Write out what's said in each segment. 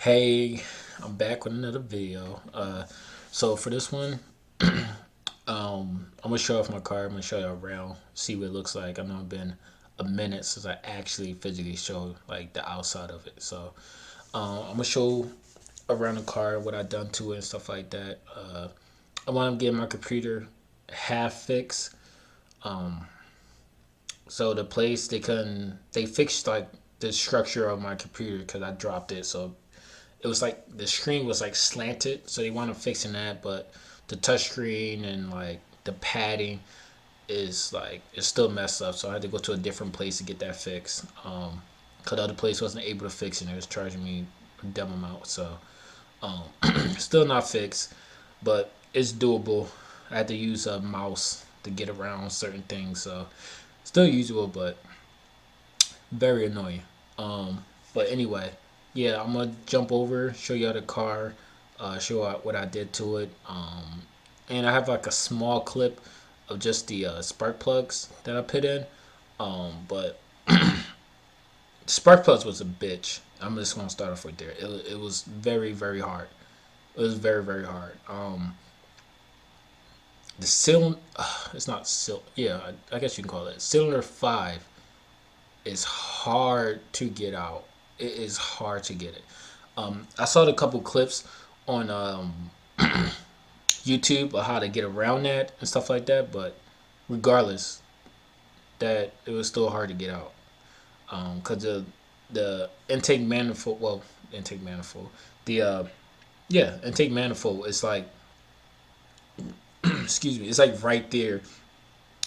Hey, I'm back with another video. So for this one, I'm gonna show off my car. I'm gonna show you around, see what it looks like. I know it's been a minute since I actually physically showed like the outside of it. So I'm gonna show around the car what I done to it and stuff like that. I want to get my computer half fixed. Um, so the place they fixed like the structure of my computer because I dropped it. So it was like the screen was like slanted, so they wound up fixing that, but the touch screen and like the padding is like it's still messed up, so I had to go to a different place to get that fixed. Cause the other place wasn't able to fix it, and it was charging me a dumb amount. So um, still not fixed, but it's doable. I had to use a mouse to get around certain things, so still usable, but very annoying. But anyway, yeah, I'm gonna jump over, show you the car, show out what I did to it. And I have like a small clip of just the spark plugs that I put in. But spark plugs was a bitch. I'm just gonna start off right there. It was very hard. It was very hard. The cylinder, it's not yeah, I guess you can call it cylinder 5 is hard to get out. It is hard to get it. I saw a couple clips on YouTube of how to get around that and stuff like that, but regardless, that it was still hard to get out. Cause the intake manifold, well, intake manifold, the yeah, intake manifold is like, excuse me, it's like right there.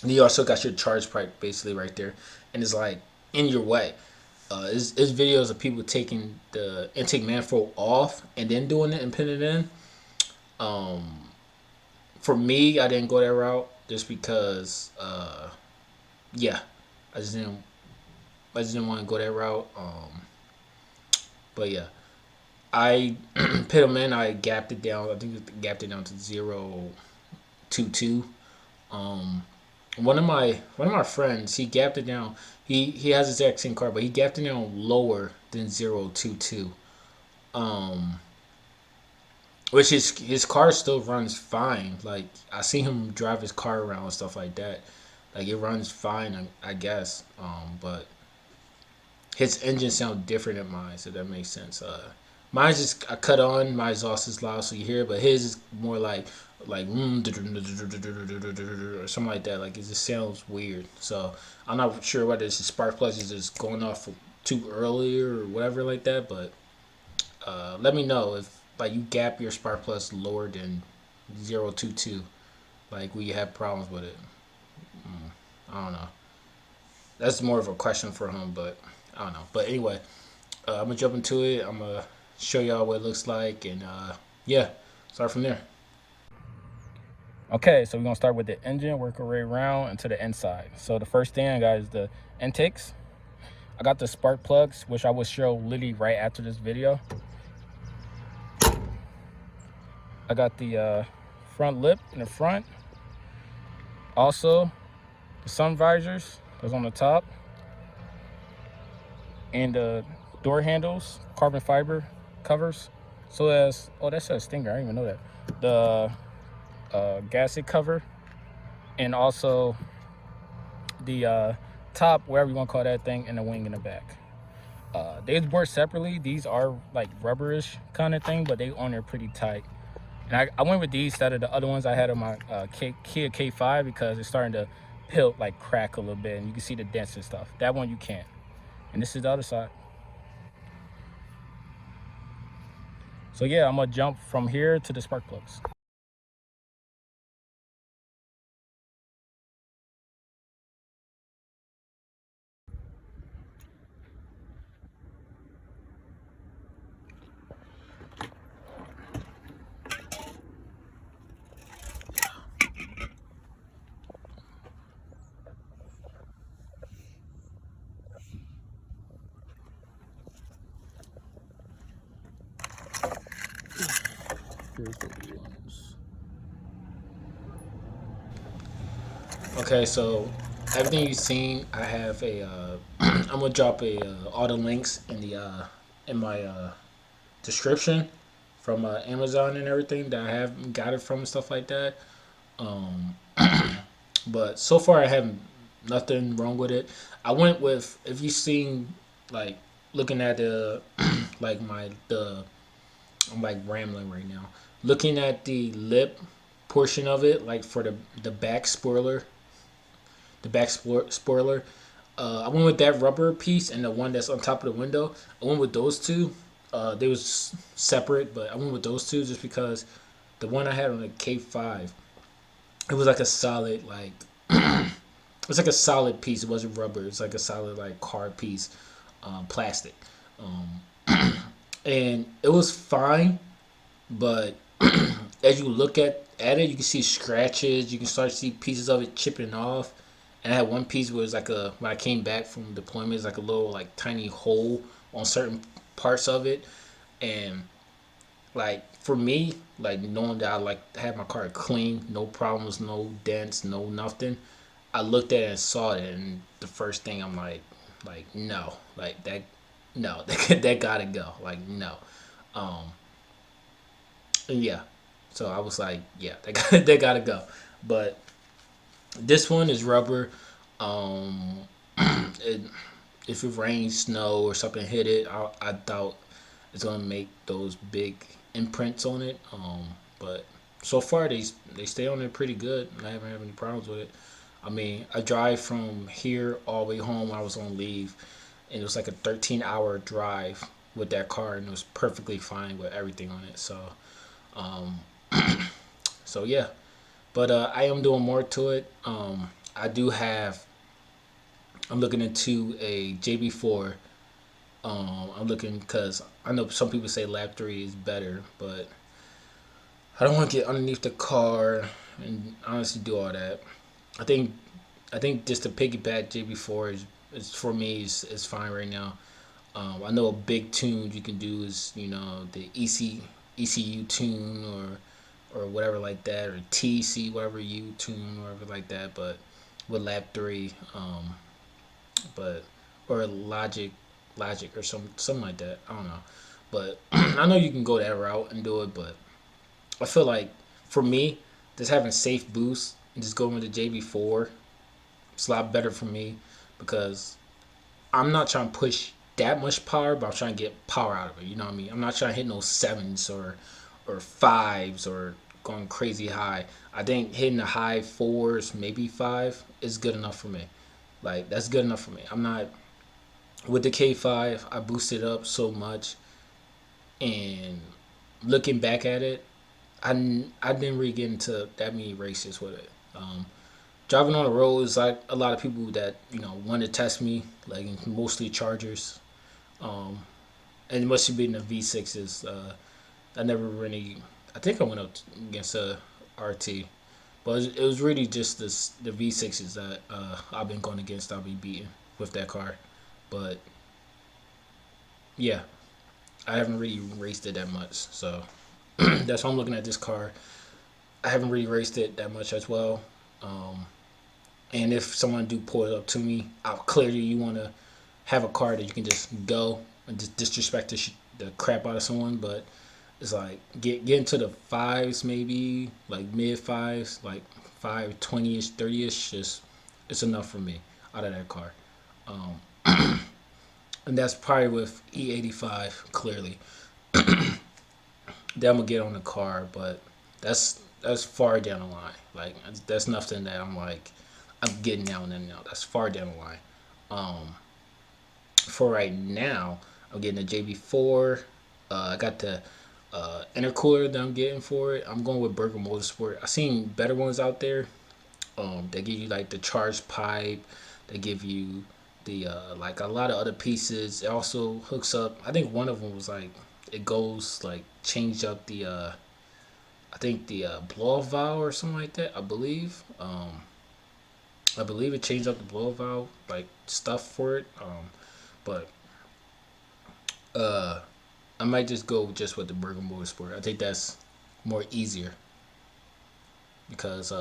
And you also got your charge pipe basically right there, and it's like in your way. It's videos of people taking the intake manifold off and then doing it and putting it in. Um, for me, I didn't go that route just because, yeah, I just didn't. I just didn't want to go that route. But yeah, I put them in. I gapped it down. I think I gapped it down to 0.22. Um, one of my friends, he gapped it down. He has his exact same car, but he gapped it down lower than 0.22. Um, which his car still runs fine. Like I see him drive his car around and stuff like that. Like it runs fine, I guess. But his engine sounds different than mine, so that makes sense. Mine's just I cut on my exhaust is loud, so you hear it, but his is more like or something like that. Like it just sounds weird. So I'm not sure whether it's the spark plug is just going off too early or whatever like that. But let me know if like you gap your spark plus lower than 0.22. Like we have problems with it. I don't know. That's more of a question for him, but I don't know. But anyway, I'm gonna jump into it. I'm gonna show y'all what it looks like, and yeah, start from there. Okay, so we're gonna start with the engine, work our way around into the inside. So the first thing I got is the intakes. I got the spark plugs, which I will show literally right after this video. I got the front lip in the front. Also, the sun visors that's on the top. And the door handles, carbon fiber covers. So as, oh, that says Stinger, I didn't even know that. The gasket cover, and also the top, whatever you want to call that thing, and the wing in the back. They work separately. These are like rubberish kind of thing, but they on there pretty tight. And I went with these instead of the other ones I had on my Kia K5 because it's starting to peel, like crack a little bit, and you can see the dents and stuff. That one you can't. And this is the other side. So yeah, I'm gonna jump from here to the spark plugs. Here's the ones. Okay, so everything you've seen, I have a. I'm gonna drop all the links in the in my description from Amazon and everything that I have got it from and stuff like that. Um, but so far I haven't nothing wrong with it. I went with if you seen like looking at the like my the I'm like rambling right now. Looking at the lip portion of it, like for the back spoiler, spoiler. I went with that rubber piece and the one that's on top of the window. I went with those two. They was separate, but I went with those two just because the one I had on the K5, it was like a solid like it's like a solid piece. It wasn't rubber. It's like a solid like car piece, plastic, and it was fine. But as you look at it, you can see scratches. You can start to see pieces of it chipping off. And I had one piece where it's like a when I came back from deployment, it's like a little like tiny hole on certain parts of it. And like for me, like knowing that I like had my car clean, no problems, no dents, no nothing. I looked at it and saw it, and the first thing I'm like no, like that, no, that gotta go, like no, um, and yeah. So I was like, yeah, they gotta go. But this one is rubber. Um, it, if it rains, snow, or something hit it, I doubt it's gonna make those big imprints on it. But so far they stay on there pretty good. I haven't had any problems with it. I mean, I drive from here all the way home when I was on leave, and it was like a 13-hour drive with that car, and it was perfectly fine with everything on it. So, um, so yeah. But I am doing more to it. I do have. I'm looking into a JB4. I'm looking because I know some people say lap 3 is better, but I don't want to get underneath the car and honestly do all that. I think I think just to piggyback JB4 is for me is fine right now. I know a big tune you can do is the ECU tune or whatever like that, or TC whatever U tune whatever like that, but with lap 3, but or Logic or something like that. I don't know, but I know you can go that route and do it, but I feel like for me, just having safe boost and just going with the JB4, it's a lot better for me because I'm not trying to push that much power, but I'm trying to get power out of it. You know what I mean? I'm not trying to hit no sevens or fives or going crazy high. I think hitting the high fours, maybe five, is good enough for me. Like that's good enough for me. I'm not with the K5. I boosted up so much, and looking back at it, I didn't really get into that many races with it. Driving on the road is like a lot of people that want to test me, like mostly Chargers, um, and it must have been the V6s. I never really. I think I went up against a RT, but it was really just the V6s that I've been going against. I'll be beating with that car, but yeah, I haven't really raced it that much, so that's why I'm looking at this car. I haven't really raced it that much as well. Um, and if someone do pull it up to me, I'll clearly you want to have a car that you can just go and just disrespect the crap out of someone, but it's like get into the fives, maybe like mid fives, like 520ish, 30ish. Just it's enough for me out of that car, um, and that's probably with E85 clearly. Then I'm gonna get on the car, but that's far down the line. Like that's nothing that I'm getting now and then. Now that's far down the line. Um, for right now, I'm getting a JB4. I got the intercooler that I'm getting for it. I'm going with Berger Motorsport. I've seen better ones out there. They give you like the charge pipe. They give you the like a lot of other pieces. It also hooks up. I think one of them was like it goes like change up the I think the blow off valve or something like that. I believe it changed up the blow off valve like stuff for it. But uh, I might just go just with the Berger Motorsport. I think that's more easier because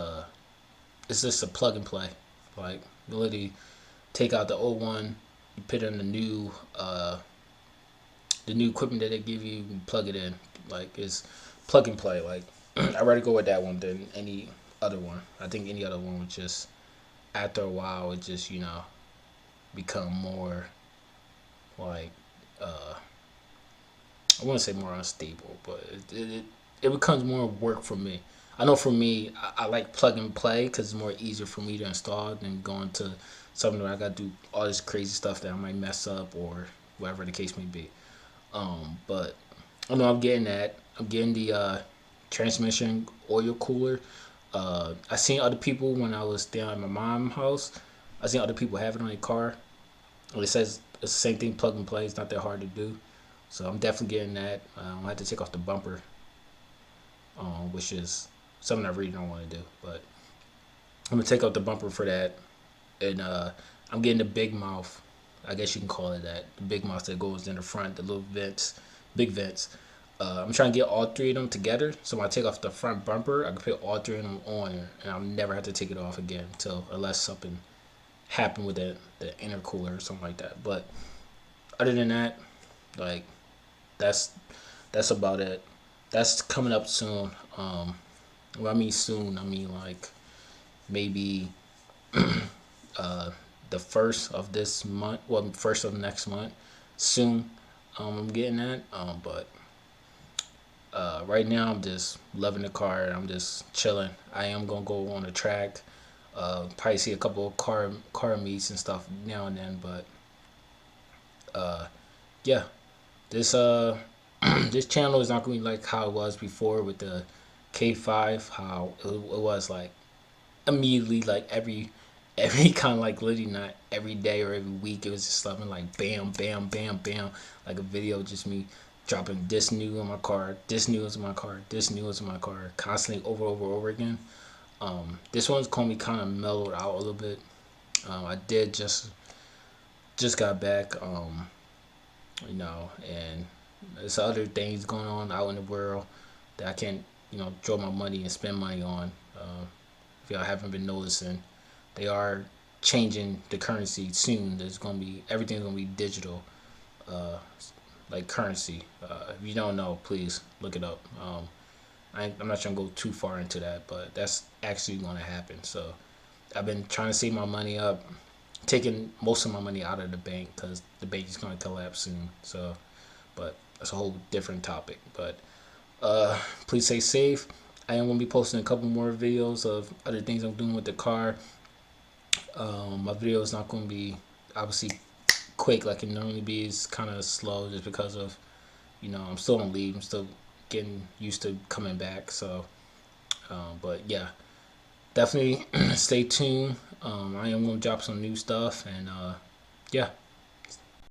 it's just a plug and play. Like you literally take out the old one, you put in the new the new equipment that they give you, you plug it in. Like it's plug and play. Like I'd rather go with that one than any other one. I think any other one would just after a while it just become more like I wouldn't say more unstable, but it becomes more work for me. I know for me, I like plug and play because it's more easier for me to install than going to something where I got to do all this crazy stuff that I might mess up or whatever the case may be. But I know I'm getting that. I'm getting the transmission oil cooler. I seen other people when I was down at my mom's house. I seen other people have it on their car. Well, it says it's the same thing, plug and play. It's not that hard to do. So I'm definitely getting that. I had to take off the bumper, which is something I really don't want to do. But I'm gonna take out the bumper for that, and I'm getting the big mouth. I guess you can call it that. The big mouth that goes in the front, the little vents, big vents. I'm trying to get all three of them together. So when I take off the front bumper, I can put all three of them on, and I'll never have to take it off again until unless something happened with the intercooler or something like that. But other than that, like that's that's about it. That's coming up soon. Well, I mean soon. I mean like maybe uh, the first of this month. Well, first of next month. Soon. I'm getting that. But right now I'm just loving the car. I'm just chilling. I am gonna go on the track. Probably see a couple of car meets and stuff now and then. But yeah, this this channel is not gonna be like how it was before with the K5. How it was like immediately like every kind of like literally not every day or every week. It was just something like bam, bam, bam, bam, like a video just me dropping this new in my car, this new is my car, this new is my car, constantly over again. This one's gonna be kind of mellowed out a little bit. I did just got back, and there's other things going on out in the world that I can't, draw my money and spend money on. If y'all haven't been noticing, they are changing the currency soon. There's gonna be everything's gonna be digital, uh, like currency. If you don't know, please look it up. I'm not trying to go too far into that, but that's actually gonna happen. So I've been trying to save my money up, taking most of my money out of the bank because the bank is gonna collapse soon. So, but that's a whole different topic. But please stay safe. I am gonna be posting a couple more videos of other things I'm doing with the car. My video is not gonna be obviously quick like it normally be. It's kind of slow just because of I'm still on leave. I'm still getting used to coming back. So, but yeah, definitely stay tuned. I am gonna drop some new stuff and yeah.